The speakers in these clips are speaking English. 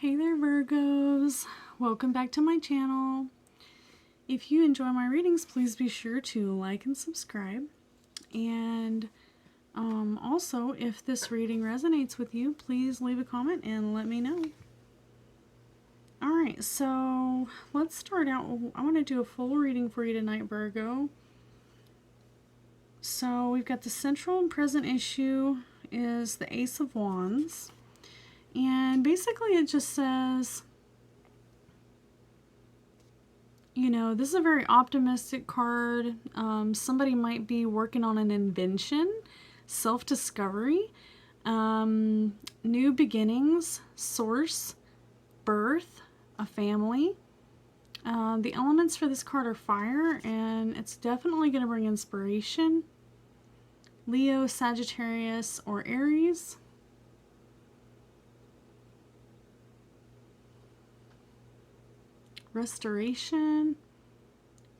Hey there, Virgos. Welcome back to my channel. If you enjoy my readings, please be sure to like and subscribe. And also, if this reading resonates with you, please leave a comment and let me know. Alright, so let's start out. I want to do a full reading for you tonight, Virgo. So we've got the central and present issue is the Ace of Wands. And basically it just says, you know, this is a very optimistic card. Somebody might be working on an invention, self-discovery, new beginnings, source, birth, a family. The elements for this card are fire, and it's definitely going to bring inspiration. Leo, Sagittarius, or Aries. Restoration,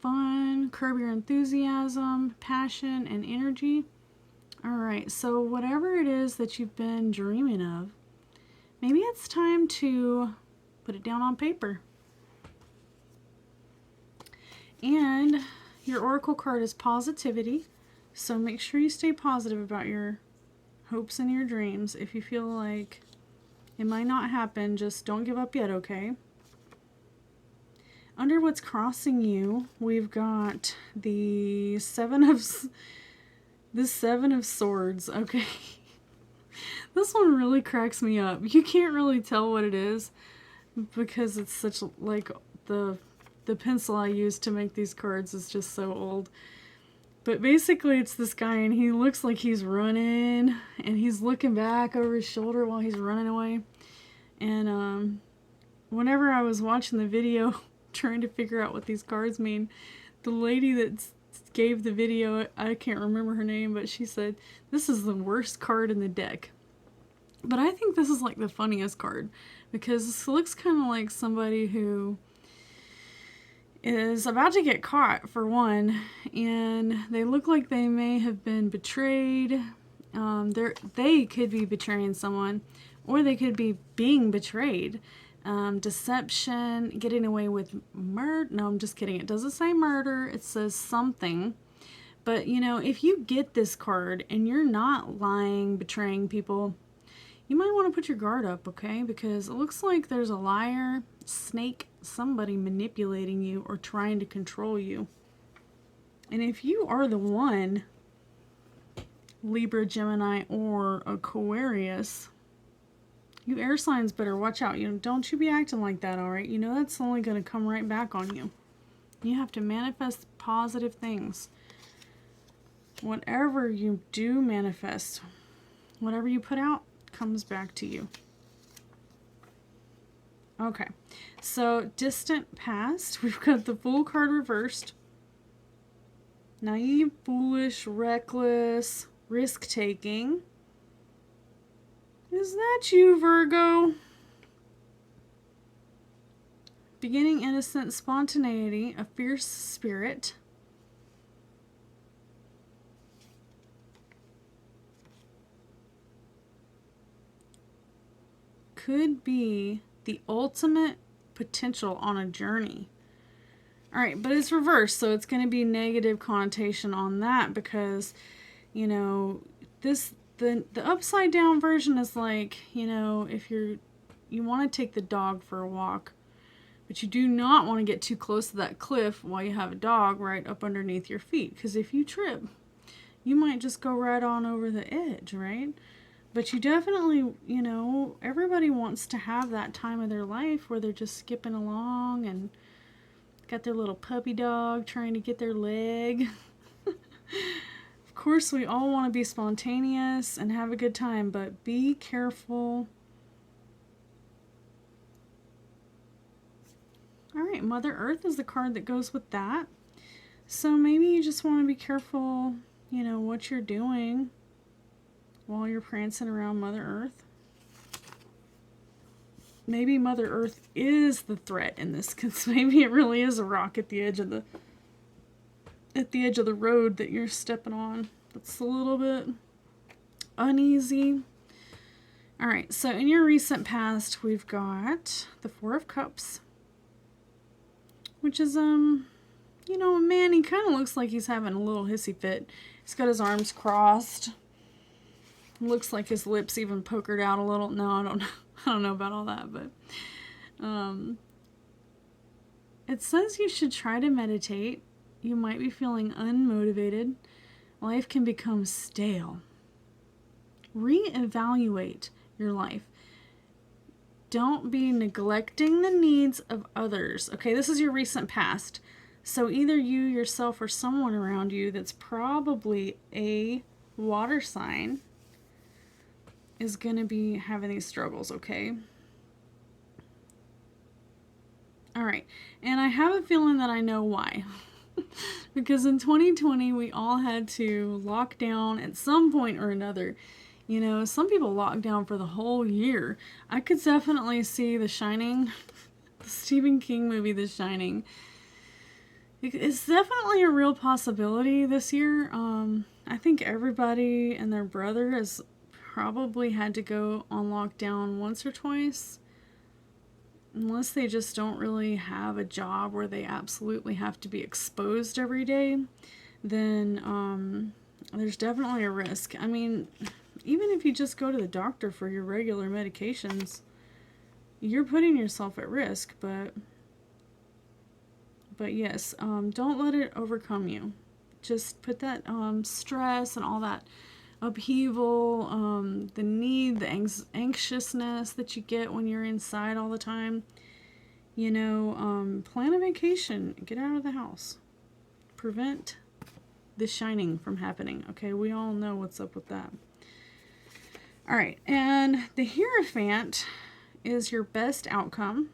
fun, curb your enthusiasm, passion, and energy. Alright, so whatever it is that you've been dreaming of, maybe it's time to put it down on paper. And your oracle card is positivity, so make sure you stay positive about your hopes and your dreams. If you feel like it might not happen, just don't give up yet, okay? Under what's crossing you, we've got the Seven of Swords, okay? This one really cracks me up. You can't really tell what it is because it's such like the pencil I use to make these cards is just so old. But basically it's this guy and he looks like he's running and he's looking back over his shoulder while he's running away. And whenever I was watching the video trying to figure out what these cards mean, the lady that gave the video, I can't remember her name, but she said this is the worst card in the deck. But I think this is like the funniest card because this looks kind of like somebody who is about to get caught, for one, and they look like they may have been betrayed. They could be betraying someone, or they could be being betrayed. Deception, getting away with murder. No, I'm just kidding. It doesn't say murder. It says something. But, you know, if you get this card and you're not lying, betraying people, you might want to put your guard up, okay? Because it looks like there's a liar, snake, somebody manipulating you or trying to control you. And if you are the one, Libra, Gemini, or Aquarius, you air signs better watch out. You know, don't you be acting like that, alright? You know that's only going to come right back on you. You have to manifest positive things. Whatever you do manifest, whatever you put out, comes back to you. Okay, so distant past, we've got the Fool card reversed. Naive, foolish, reckless, risk-taking. Is that you, Virgo? Beginning, innocent, spontaneity, a fierce spirit. Could be the ultimate potential on a journey. Alright, but it's reversed, so it's going to be negative connotation on that because, you know, the upside down version is like, you know, if you want to take the dog for a walk, but you do not want to get too close to that cliff while you have a dog right up underneath your feet, because if you trip, you might just go right on over the edge, right? But you definitely, you know, everybody wants to have that time of their life where they're just skipping along and got their little puppy dog trying to get their leg. Of course, we all want to be spontaneous and have a good time, but be careful. Alright, Mother Earth is the card that goes with that. So maybe you just want to be careful, you know, what you're doing while you're prancing around Mother Earth. Maybe Mother Earth is the threat in this, because maybe it really is a rock at the edge of the road that you're stepping on. That's a little bit uneasy. All right, so in your recent past, we've got the Four of Cups, which is, you know, man, he kind of looks like he's having a little hissy fit. He's got his arms crossed. Looks like his lips even pokered out a little. No, I don't know. I don't know about all that, but it says you should try to meditate. You might be feeling unmotivated. Life can become stale. Reevaluate your life. Don't be neglecting the needs of others. Okay, this is your recent past. So either you yourself or someone around you that's probably a water sign is going to be having these struggles, okay? All right, and I have a feeling that I know why. Because in 2020, we all had to lock down at some point or another. You know, some people locked down for the whole year. I could definitely see The Shining, the Stephen King movie, The Shining. It's definitely a real possibility this year. I think everybody and their brother has probably had to go on lockdown once or twice. Unless they just don't really have a job where they absolutely have to be exposed every day, then there's definitely a risk. I mean, even if you just go to the doctor for your regular medications, you're putting yourself at risk, but yes, don't let it overcome you. Just put that stress and all that upheaval, the need, the anxiousness that you get when you're inside all the time. You know, plan a vacation. Get out of the house. Prevent The Shining from happening. Okay, we all know what's up with that. All right, and the Hierophant is your best outcome,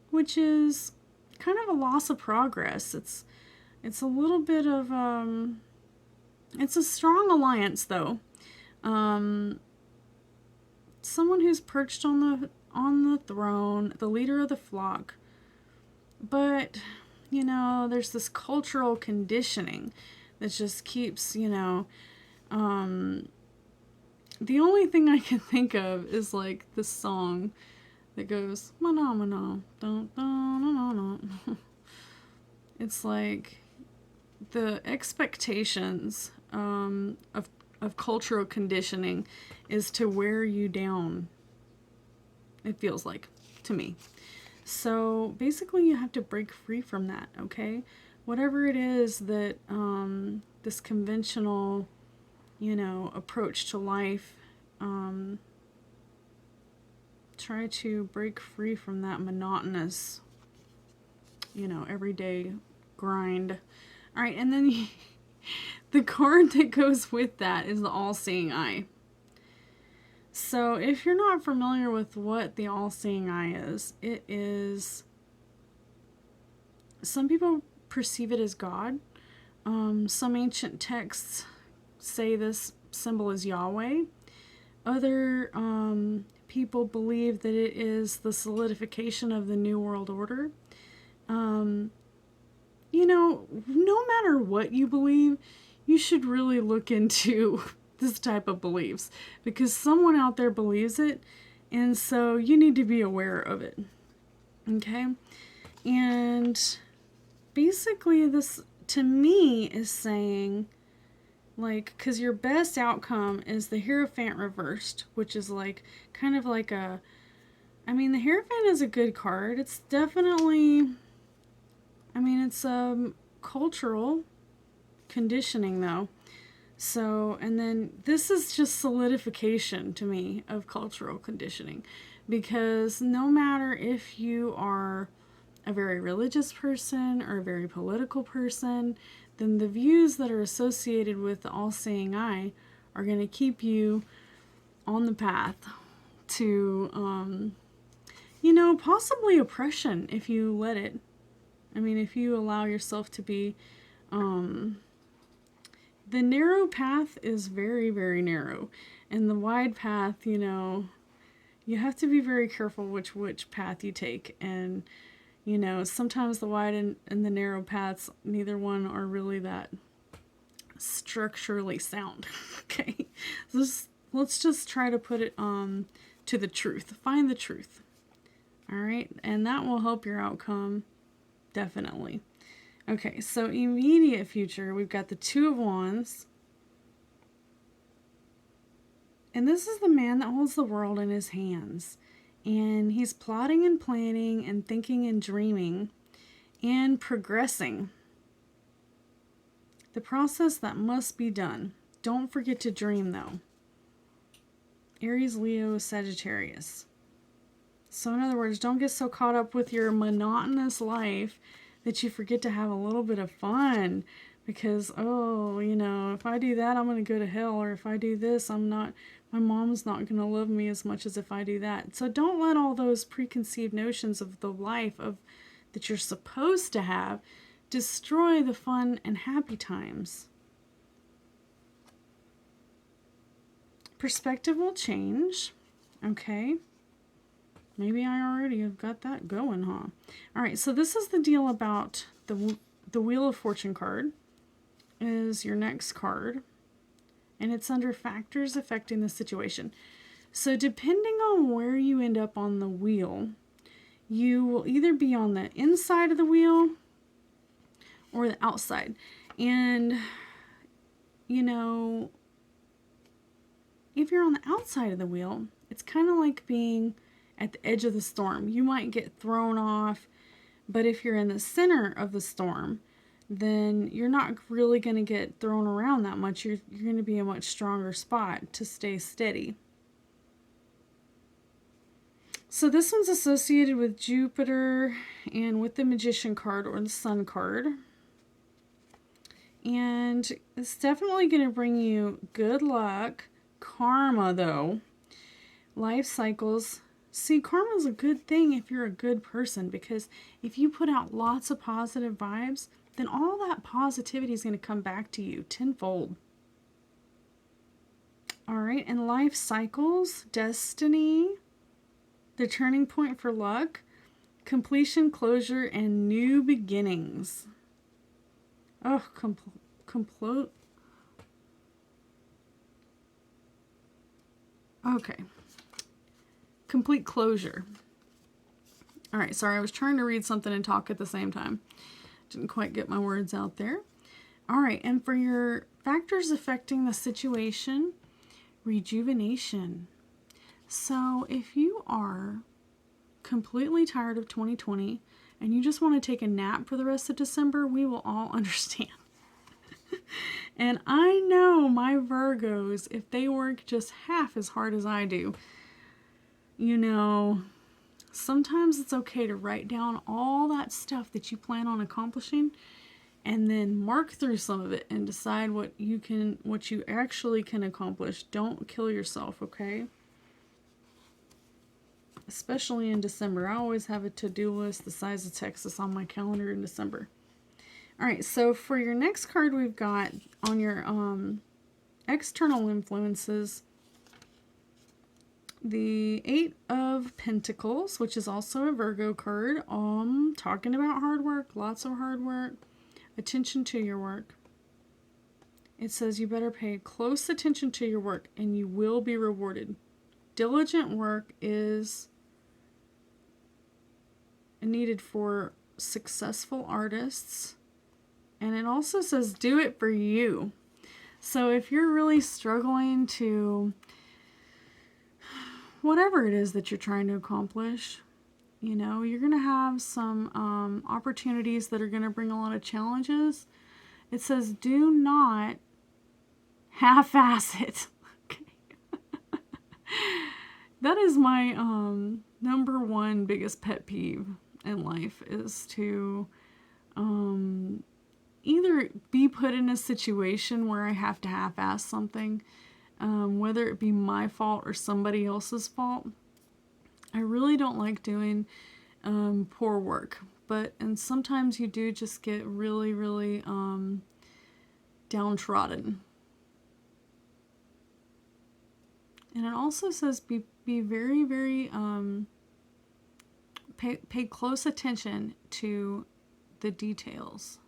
which is kind of a loss of progress. It's a little bit of it's a strong alliance, though. Someone who's perched on the throne, the leader of the flock. But, you know, there's this cultural conditioning that just keeps, you know, the only thing I can think of is like this song that goes, "Mana mana, dun dun na na." It's like the expectations of cultural conditioning is to wear you down. It feels like to me. So basically, you have to break free from that. Okay, whatever it is that this conventional, you know, approach to life. Try to break free from that monotonous, you know, everyday grind. All right, and then the card that goes with that is the All-Seeing Eye. So if you're not familiar with what the All-Seeing Eye is, it is, some people perceive it as God. Some ancient texts say this symbol is Yahweh. Other people believe that it is the solidification of the New World Order. You know, no matter what you believe, you should really look into this type of beliefs, because someone out there believes it, and so you need to be aware of it. Okay? And basically this, to me, is saying, like, because your best outcome is the Hierophant reversed, which is like, kind of like a, I mean, the Hierophant is a good card. It's definitely, I mean, it's cultural conditioning, though. So, and then this is just solidification to me of cultural conditioning, because no matter if you are a very religious person or a very political person, then the views that are associated with the All-Seeing Eye are going to keep you on the path to, you know, possibly oppression if you let it. I mean, if you allow yourself to be, the narrow path is very, very narrow. And the wide path, you know, you have to be very careful which path you take. And, you know, sometimes the wide and the narrow paths, neither one are really that structurally sound. Okay? let's just try to put it to the truth. Find the truth. All right, and that will help your outcome, definitely. Okay, so immediate future, we've got the Two of Wands. And this is the man that holds the world in his hands. And he's plotting and planning and thinking and dreaming and progressing. The process that must be done. Don't forget to dream, though. Aries Leo Sagittarius. So in other words, don't get so caught up with your monotonous life that you forget to have a little bit of fun. Because, oh, you know, if I do that, I'm going to go to hell. Or if I do this, my mom's not going to love me as much as if I do that. So don't let all those preconceived notions of the life that you're supposed to have destroy the fun and happy times. Perspective will change. Okay. Maybe I already have got that going, huh? All right, so this is the deal about the Wheel of Fortune card is your next card. And it's under factors affecting the situation. So depending on where you end up on the wheel, you will either be on the inside of the wheel or the outside. And, you know, if you're on the outside of the wheel, it's kind of like being at the edge of the storm. You might get thrown off, but if you're in the center of the storm, then you're not really going to get thrown around that much. You're going to be a much stronger spot to stay steady. So this one's associated with Jupiter and with the Magician card or the Sun card. And it's definitely going to bring you good luck. Karma, though. Life cycles. See, karma is a good thing if you're a good person, because if you put out lots of positive vibes, then all that positivity is going to come back to you tenfold. All right, and life cycles, destiny, the turning point for luck, completion, closure, and new beginnings. Oh, okay. Complete closure. All right, sorry, I was trying to read something and talk at the same time. Didn't quite get my words out there. All right, and for your factors affecting the situation, rejuvenation. So if you are completely tired of 2020 and you just want to take a nap for the rest of December, we will all understand. And I know my Virgos, if they work just half as hard as I do, you know, sometimes it's okay to write down all that stuff that you plan on accomplishing and then mark through some of it and decide what you actually can accomplish. Don't kill yourself, okay? Especially in December. I always have a to-do list the size of Texas on my calendar in December. All right, so for your next card, we've got on your external influences, the Eight of Pentacles, which is also a Virgo card. Talking about hard work, lots of hard work, attention to your work. It says you better pay close attention to your work and you will be rewarded. Diligent work is needed for successful artists. And it also says do it for you. So if you're really struggling to whatever it is that you're trying to accomplish, you know, you're going to have some opportunities that are going to bring a lot of challenges. It says do not half-ass it. Okay. That is my number one biggest pet peeve in life, is to either be put in a situation where I have to half-ass something, whether it be my fault or somebody else's fault. I really don't like doing poor work, and sometimes you do just get really, really downtrodden. And it also says be very, very, pay close attention to the details.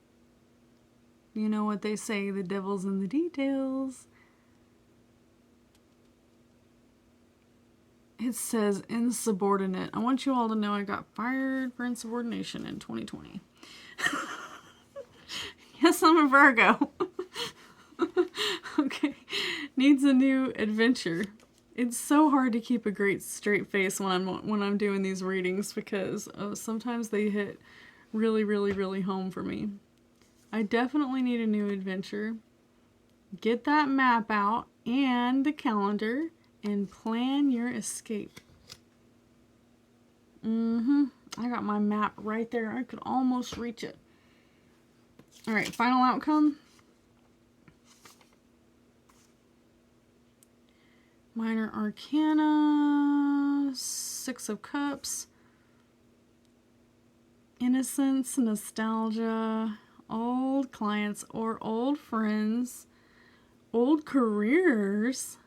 You know what they say, the devil's in the details. It says insubordinate. I want you all to know I got fired for insubordination in 2020. Yes, I'm a Virgo. Okay. Needs a new adventure. It's so hard to keep a great straight face when I'm doing these readings because sometimes they hit really, really, really home for me. I definitely need a new adventure. Get that map out and the calendar and plan your escape. I got my map right there. I could almost reach it. All right, final outcome. Minor Arcana, Six of Cups, innocence, nostalgia, old clients or old friends, old careers,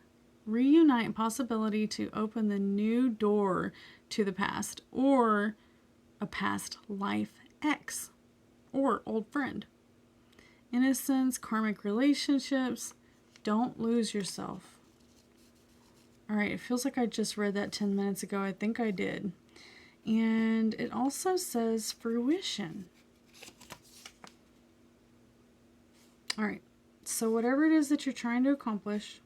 reunite, possibility to open the new door to the past or a past life ex or old friend. Innocence, karmic relationships, don't lose yourself. All right, it feels like I just read that 10 minutes ago. I think I did. And it also says fruition. All right, so whatever it is that you're trying to accomplish,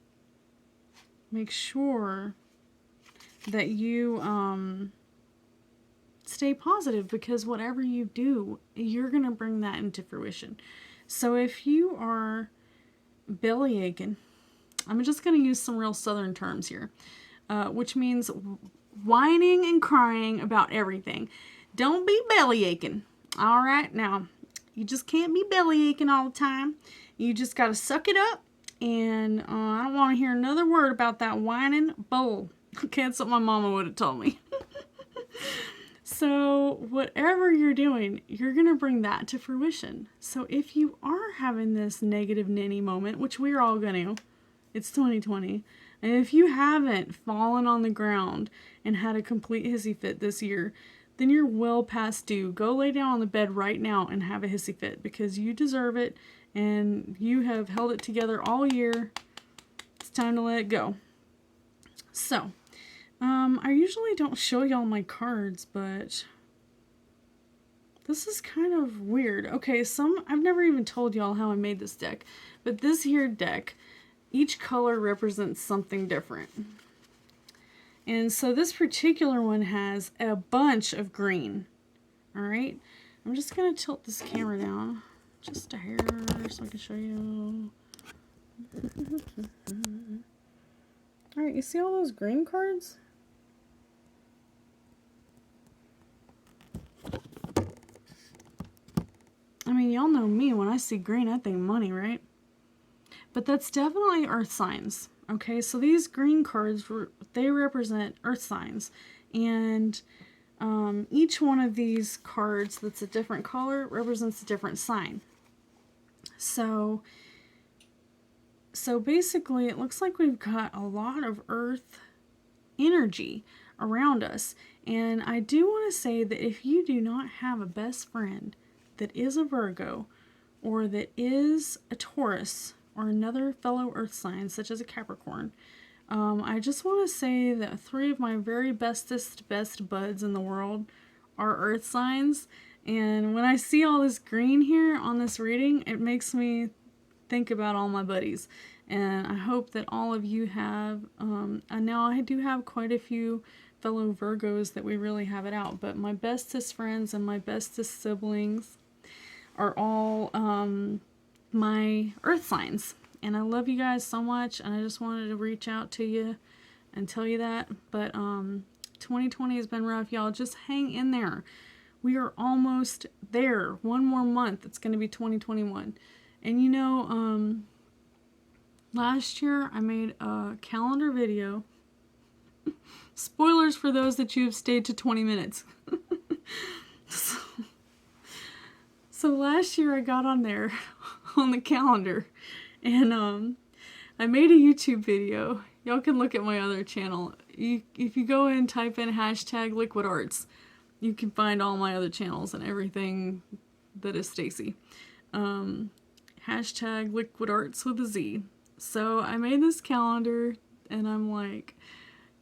make sure that you stay positive because whatever you do, you're going to bring that into fruition. So if you are belly aching, I'm just going to use some real southern terms here, which means whining and crying about everything. Don't be belly aching. All right, now, you just can't be belly aching all the time. You just got to suck it up, and I don't want to hear another word about that whining bull. Okay, that's what my mama would have told me. So whatever you're doing, you're going to bring that to fruition. So if you are having this negative ninny moment, which we're all going to, it's 2020. And if you haven't fallen on the ground and had a complete hissy fit this year, then you're well past due. Go lay down on the bed right now and have a hissy fit because you deserve it and you have held it together all year. It's time to let it go. So, I usually don't show y'all my cards, but this is kind of weird. Okay, I've never even told y'all how I made this deck, but this here deck, each color represents something different. And so this particular one has a bunch of green. All right. I'm just going to tilt this camera down just a hair so I can show you. All right. You see all those green cards? I mean, y'all know me. When I see green, I think money, right? But that's definitely earth signs. Okay, so these green cards, they represent earth signs. And each one of these cards that's a different color represents a different sign. So basically, it looks like we've got a lot of earth energy around us. And I do want to say that if you do not have a best friend that is a Virgo or that is a Taurus, or another fellow earth sign, such as a Capricorn, I just want to say that 3 of my very best buds in the world are earth signs. And when I see all this green here on this reading, it makes me think about all my buddies. And I hope that all of you have, and now I do have quite a few fellow Virgos that we really have it out, but my bestest friends and my bestest siblings are all my earth signs, and I love you guys so much, and I just wanted to reach out to you and tell you that. But 2020 has been rough, y'all. Just hang in there. We are almost there. One more month, it's going to be 2021. And you know, last year I made a calendar video. Spoilers for those that you've stayed to 20 minutes. So last year I got on there on the calendar and I made a YouTube video. Y'all can look at my other channel. If you go and type in hashtag Liquid Arts, you can find all my other channels and everything that is Stacy. Hashtag Liquid Arts with a Z. So I made this calendar and I'm like,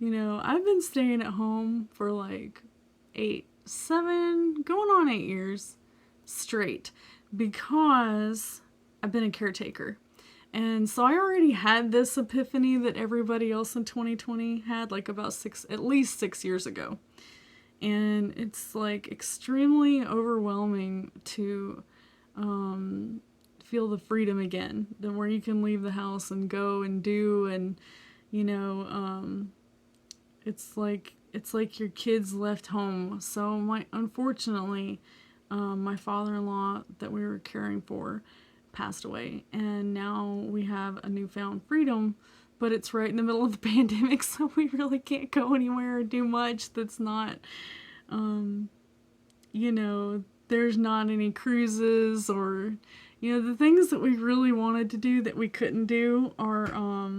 You know, I've been staying at home for like 7, going on 8 years straight because I've been a caretaker. And so I already had this epiphany that everybody else in 2020 had, like about at least 6 years ago. And it's like extremely overwhelming to feel the freedom again, where you can leave the house and go and do, and you know, it's like your kids left home. So unfortunately, my father-in-law that we were caring for passed away, and now we have a newfound freedom, but it's right in the middle of the pandemic, so we really can't go anywhere or do much that's not, you know, there's not any cruises, or, you know, the things that we really wanted to do that we couldn't do are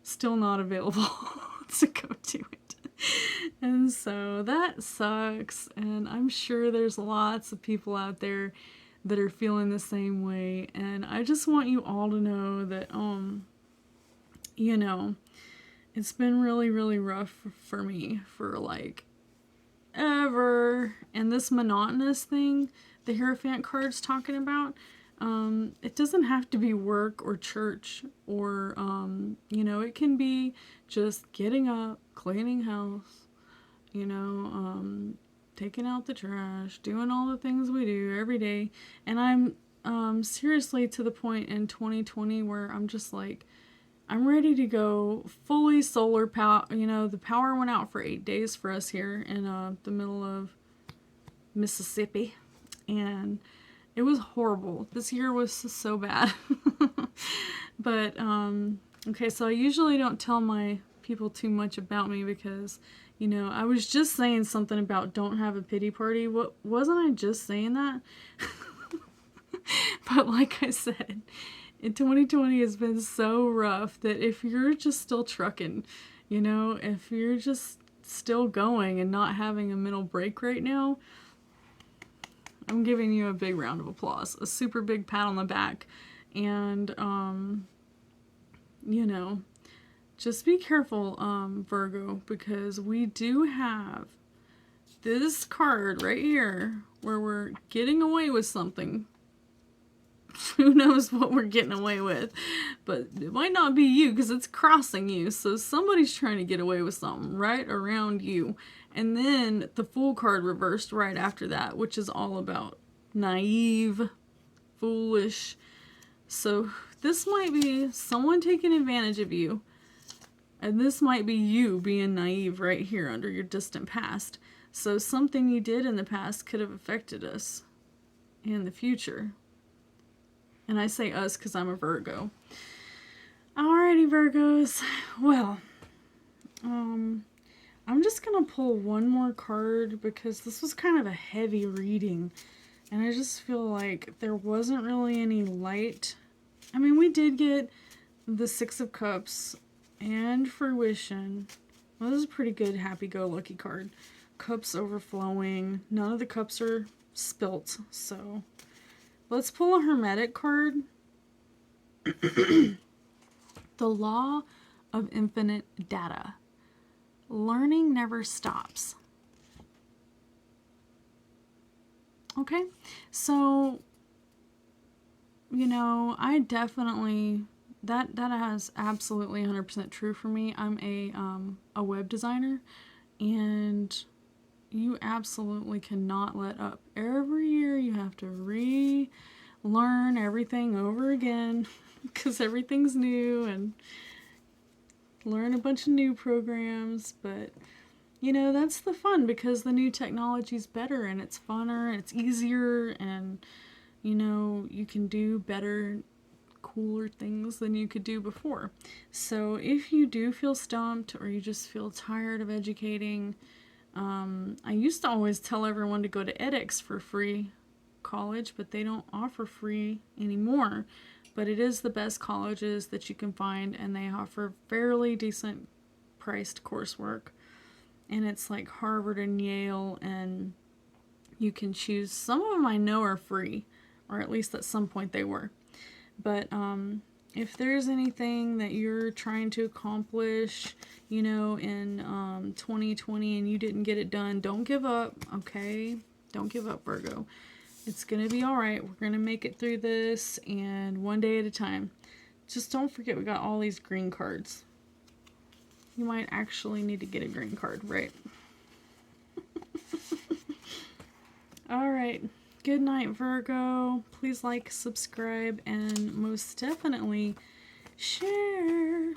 still not available to go do it. And so that sucks, and I'm sure there's lots of people out there that are feeling the same way, and I just want you all to know that you know, it's been really, really rough for me for like ever. And this monotonous thing the Hierophant card's talking about, it doesn't have to be work or church or, you know, it can be just getting up, cleaning house, you know, taking out the trash, doing all the things we do every day. And I'm seriously to the point in 2020 where I'm just like, I'm ready to go fully solar power. You know, the power went out for 8 days for us here in the middle of Mississippi, and it was horrible. This year was so bad. But okay, so I usually don't tell my people too much about me because, you know, I was just saying something about don't have a pity party. What wasn't I just saying that? But like I said, in 2020 has been so rough that if you're just still trucking, you know, if you're just still going and not having a mental break right now, I'm giving you a big round of applause, a super big pat on the back. And, you know, just be careful, Virgo, because we do have this card right here where we're getting away with something. Who knows what we're getting away with, but it might not be you because it's crossing you. So somebody's trying to get away with something right around you. And then the Fool card reversed right after that, which is all about naive, foolish. So this might be someone taking advantage of you, and this might be you being naive right here under your distant past. So something you did in the past could have affected us in the future. And I say us because I'm a Virgo. Alrighty, Virgos. Well, I'm just going to pull one more card because this was kind of a heavy reading. And I just feel like there wasn't really any light. I mean, we did get the Six of Cups and Fruition. Well, this is a pretty good happy-go-lucky card. Cups overflowing. None of the cups are spilt, so... Let's pull a Hermetic card. The Law of Infinite Data. Learning never stops. Okay, so, you know, I definitely, that has absolutely 100% true for me. I'm a web designer, and you absolutely cannot let up. Every year you have to relearn everything over again because everything's new, and learn a bunch of new programs. But, you know, that's the fun because the new technology's better and it's funner and it's easier, and, you know, you can do better, cooler things than you could do before. So if you do feel stumped or you just feel tired of educating, I used to always tell everyone to go to edX for free college, but they don't offer free anymore. But it is the best colleges that you can find, and they offer fairly decent priced coursework. And it's like Harvard and Yale, and you can choose. Some of them I know are free, or at least at some point they were. But if there's anything that you're trying to accomplish, you know, in 2020 and you didn't get it done, don't give up, okay? Don't give up, Virgo. It's going to be all right. We're going to make it through this, and one day at a time. Just don't forget we got all these green cards. You might actually need to get a green card, right? All right. Good night, Virgo. Please like, subscribe, and most definitely share.